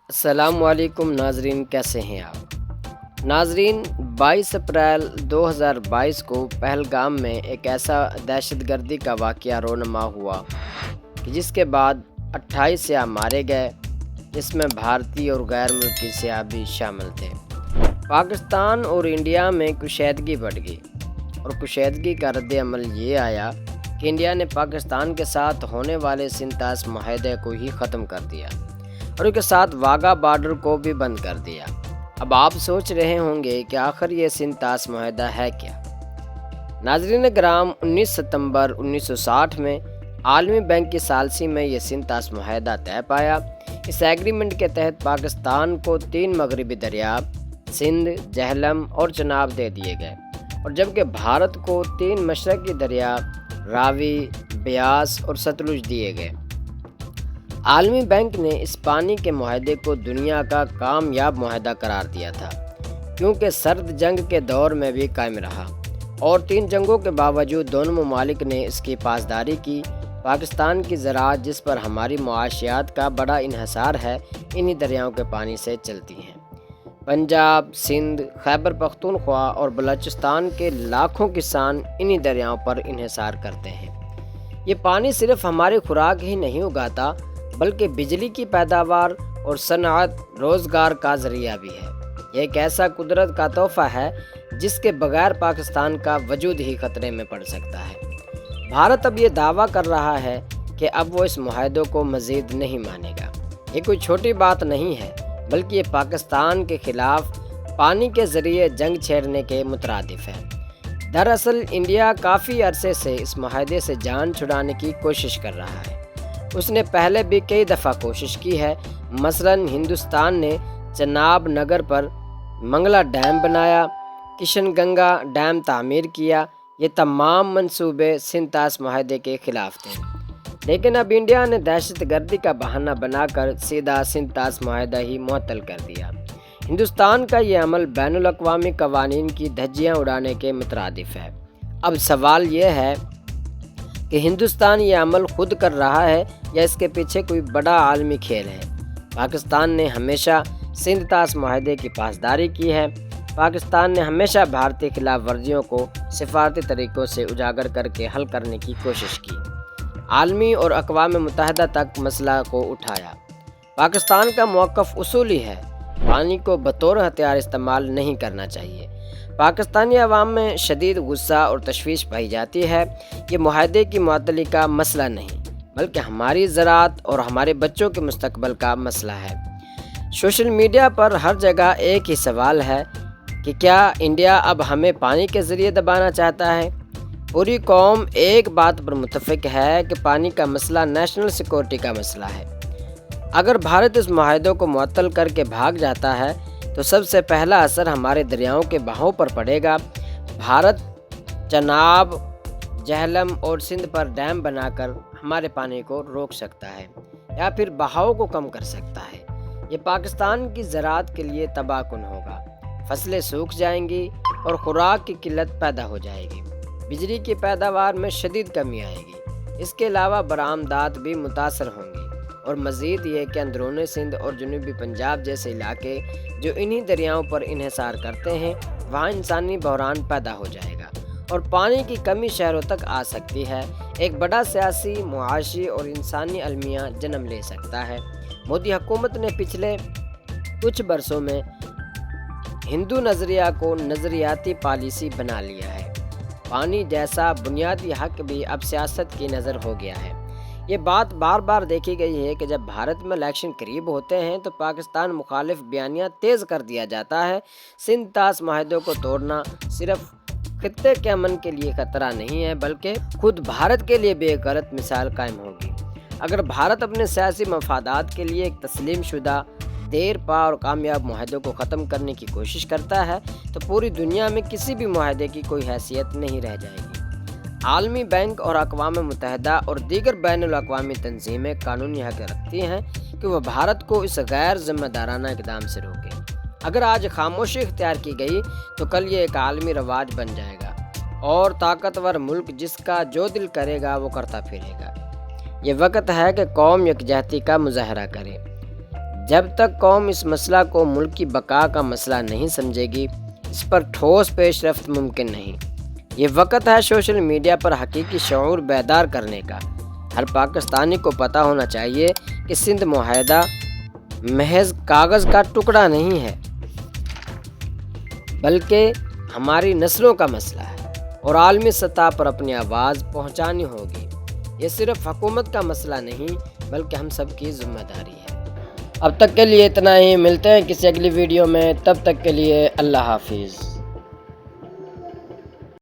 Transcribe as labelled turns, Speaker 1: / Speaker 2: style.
Speaker 1: السلام علیکم ناظرین، کیسے ہیں آپ؟ ناظرین، 22 اپریل 2022 کو پہلگام میں ایک ایسا دہشت گردی کا واقعہ رونما ہوا کہ جس کے بعد 28 سیاح مارے گئے، جس میں بھارتی اور غیر ملکی سیاح بھی شامل تھے۔ پاکستان اور انڈیا میں کشیدگی بڑھ گئی، اور کشیدگی کا رد عمل یہ آیا کہ انڈیا نے پاکستان کے ساتھ ہونے والے سنتاس معاہدے کو ہی ختم کر دیا اور ان کے ساتھ واگا بارڈر کو بھی بند کر دیا۔ اب آپ سوچ رہے ہوں گے کہ آخر یہ سنتاس معاہدہ ہے کیا؟ ناظرین گرام، 19 ستمبر 1960 میں عالمی بینک کی ثالثی میں یہ سنتاس معاہدہ طے پایا۔ اس ایگریمنٹ کے تحت پاکستان کو 3 مغربی دریا سندھ، جہلم اور چناب دے دیے گئے، اور جبکہ بھارت کو 3 مشرقی دریا راوی، بیاس اور ستلج دیے گئے۔ عالمی بینک نے اس پانی کے معاہدے کو دنیا کا کامیاب معاہدہ قرار دیا تھا، کیونکہ سرد جنگ کے دور میں بھی قائم رہا، اور 3 جنگوں کے باوجود دونوں ممالک نے اس کی پاسداری کی۔ پاکستان کی زراعت، جس پر ہماری معاشیات کا بڑا انحصار ہے، انہی دریاؤں کے پانی سے چلتی ہیں۔ پنجاب، سندھ، خیبر پختونخوا اور بلوچستان کے لاکھوں کسان انہی دریاؤں پر انحصار کرتے ہیں۔ یہ پانی صرف ہماری خوراک ہی نہیں اگاتا، بلکہ بجلی کی پیداوار اور صنعت، روزگار کا ذریعہ بھی ہے۔ یہ ایک ایسا قدرت کا تحفہ ہے جس کے بغیر پاکستان کا وجود ہی خطرے میں پڑ سکتا ہے۔ بھارت اب یہ دعویٰ کر رہا ہے کہ اب وہ اس معاہدے کو مزید نہیں مانے گا۔ یہ کوئی چھوٹی بات نہیں ہے، بلکہ یہ پاکستان کے خلاف پانی کے ذریعے جنگ چھیڑنے کے مترادف ہے۔ دراصل انڈیا کافی عرصے سے اس معاہدے سے جان چھڑانے کی کوشش کر رہا ہے۔ اس نے پہلے بھی کئی دفعہ کوشش کی ہے۔ مثلاً ہندوستان نے چناب نگر پر منگلا ڈیم بنایا، کشن گنگا ڈیم تعمیر کیا۔ یہ تمام منصوبے سنتاس معاہدے کے خلاف تھے، لیکن اب انڈیا نے دہشت گردی کا بہانہ بنا کر سیدھا سنتاس معاہدہ ہی معطل کر دیا۔ ہندوستان کا یہ عمل بین الاقوامی قوانین کی دھجیاں اڑانے کے مترادف ہے۔ اب سوال یہ ہے کہ ہندوستان یہ عمل خود کر رہا ہے یا اس کے پیچھے کوئی بڑا عالمی کھیل ہے؟ پاکستان نے ہمیشہ سنتاس معاہدے کی پاسداری کی ہے۔ پاکستان نے ہمیشہ بھارتی خلاف ورزیوں کو سفارتی طریقوں سے اجاگر کر کے حل کرنے کی کوشش کی، عالمی اور اقوام متحدہ تک مسئلہ کو اٹھایا۔ پاکستان کا موقف اصولی ہے، پانی کو بطور ہتھیار استعمال نہیں کرنا چاہیے۔ پاکستانی عوام میں شدید غصہ اور تشویش پائی جاتی ہے۔ یہ معاہدے کی معطلی کا مسئلہ نہیں، بلکہ ہماری زراعت اور ہمارے بچوں کے مستقبل کا مسئلہ ہے۔ سوشل میڈیا پر ہر جگہ ایک ہی سوال ہے کہ کیا انڈیا اب ہمیں پانی کے ذریعے دبانا چاہتا ہے؟ پوری قوم ایک بات پر متفق ہے کہ پانی کا مسئلہ نیشنل سیکورٹی کا مسئلہ ہے۔ اگر بھارت اس معاہدے کو معطل کر کے بھاگ جاتا ہے تو سب سے پہلا اثر ہمارے دریاؤں کے بہاؤ پر پڑے گا۔ بھارت چناب، جہلم اور سندھ پر ڈیم بنا کر ہمارے پانی کو روک سکتا ہے یا پھر بہاؤ کو کم کر سکتا ہے۔ یہ پاکستان کی زراعت کے لیے تباہ کن ہوگا۔ فصلیں سوکھ جائیں گی اور خوراک کی قلت پیدا ہو جائے گی۔ بجلی کی پیداوار میں شدید کمی آئے گی۔ اس کے علاوہ برآمدات بھی متاثر ہوں گی، اور مزید یہ کہ اندرون سندھ اور جنوبی پنجاب جیسے علاقے جو انہی دریاؤں پر انحصار کرتے ہیں، وہاں انسانی بحران پیدا ہو جائے گا اور پانی کی کمی شہروں تک آ سکتی ہے۔ ایک بڑا سیاسی، معاشی اور انسانی المیہ جنم لے سکتا ہے۔ مودی حکومت نے پچھلے کچھ برسوں میں ہندو نظریہ کو نظریاتی پالیسی بنا لیا ہے۔ پانی جیسا بنیادی حق بھی اب سیاست کی نظر ہو گیا ہے۔ یہ بات بار بار دیکھی گئی ہے کہ جب بھارت میں الیکشن قریب ہوتے ہیں تو پاکستان مخالف بیانیہ تیز کر دیا جاتا ہے۔ سنتاس معاہدوں کو توڑنا صرف خطے کے امن کے لیے خطرہ نہیں ہے، بلکہ خود بھارت کے لیے بھی ایک غلط مثال قائم ہوگی۔ اگر بھارت اپنے سیاسی مفادات کے لیے ایک تسلیم شدہ، دیر پا اور کامیاب معاہدوں کو ختم کرنے کی کوشش کرتا ہے تو پوری دنیا میں کسی بھی معاہدے کی کوئی حیثیت نہیں رہ جائے گی۔ عالمی بینک اور اقوام متحدہ اور دیگر بین الاقوامی تنظیمیں قانونی حق رکھتی ہیں کہ وہ بھارت کو اس غیر ذمہ دارانہ اقدام سے روکیں۔ اگر آج خاموشی اختیار کی گئی تو کل یہ ایک عالمی رواج بن جائے گا، اور طاقتور ملک جس کا جو دل کرے گا وہ کرتا پھرے گا۔ یہ وقت ہے کہ قوم یکجہتی کا مظاہرہ کرے، جب تک قوم اس مسئلہ کو ملک کی بقا کا مسئلہ نہیں سمجھے گی، اس پر ٹھوس پیش رفت ممکن نہیں۔ یہ وقت ہے سوشل میڈیا پر حقیقی شعور بیدار کرنے کا۔ ہر پاکستانی کو پتہ ہونا چاہیے کہ سندھ معاہدہ محض کاغذ کا ٹکڑا نہیں ہے، بلکہ ہماری نسلوں کا مسئلہ ہے اور عالمی سطح پر اپنی آواز پہنچانی ہوگی۔ یہ صرف حکومت کا مسئلہ نہیں بلکہ ہم سب کی ذمہ داری ہے۔ اب تک کے لیے اتنا ہی، ملتے ہیں کسی اگلی ویڈیو میں، تب تک کے لیے اللہ حافظ۔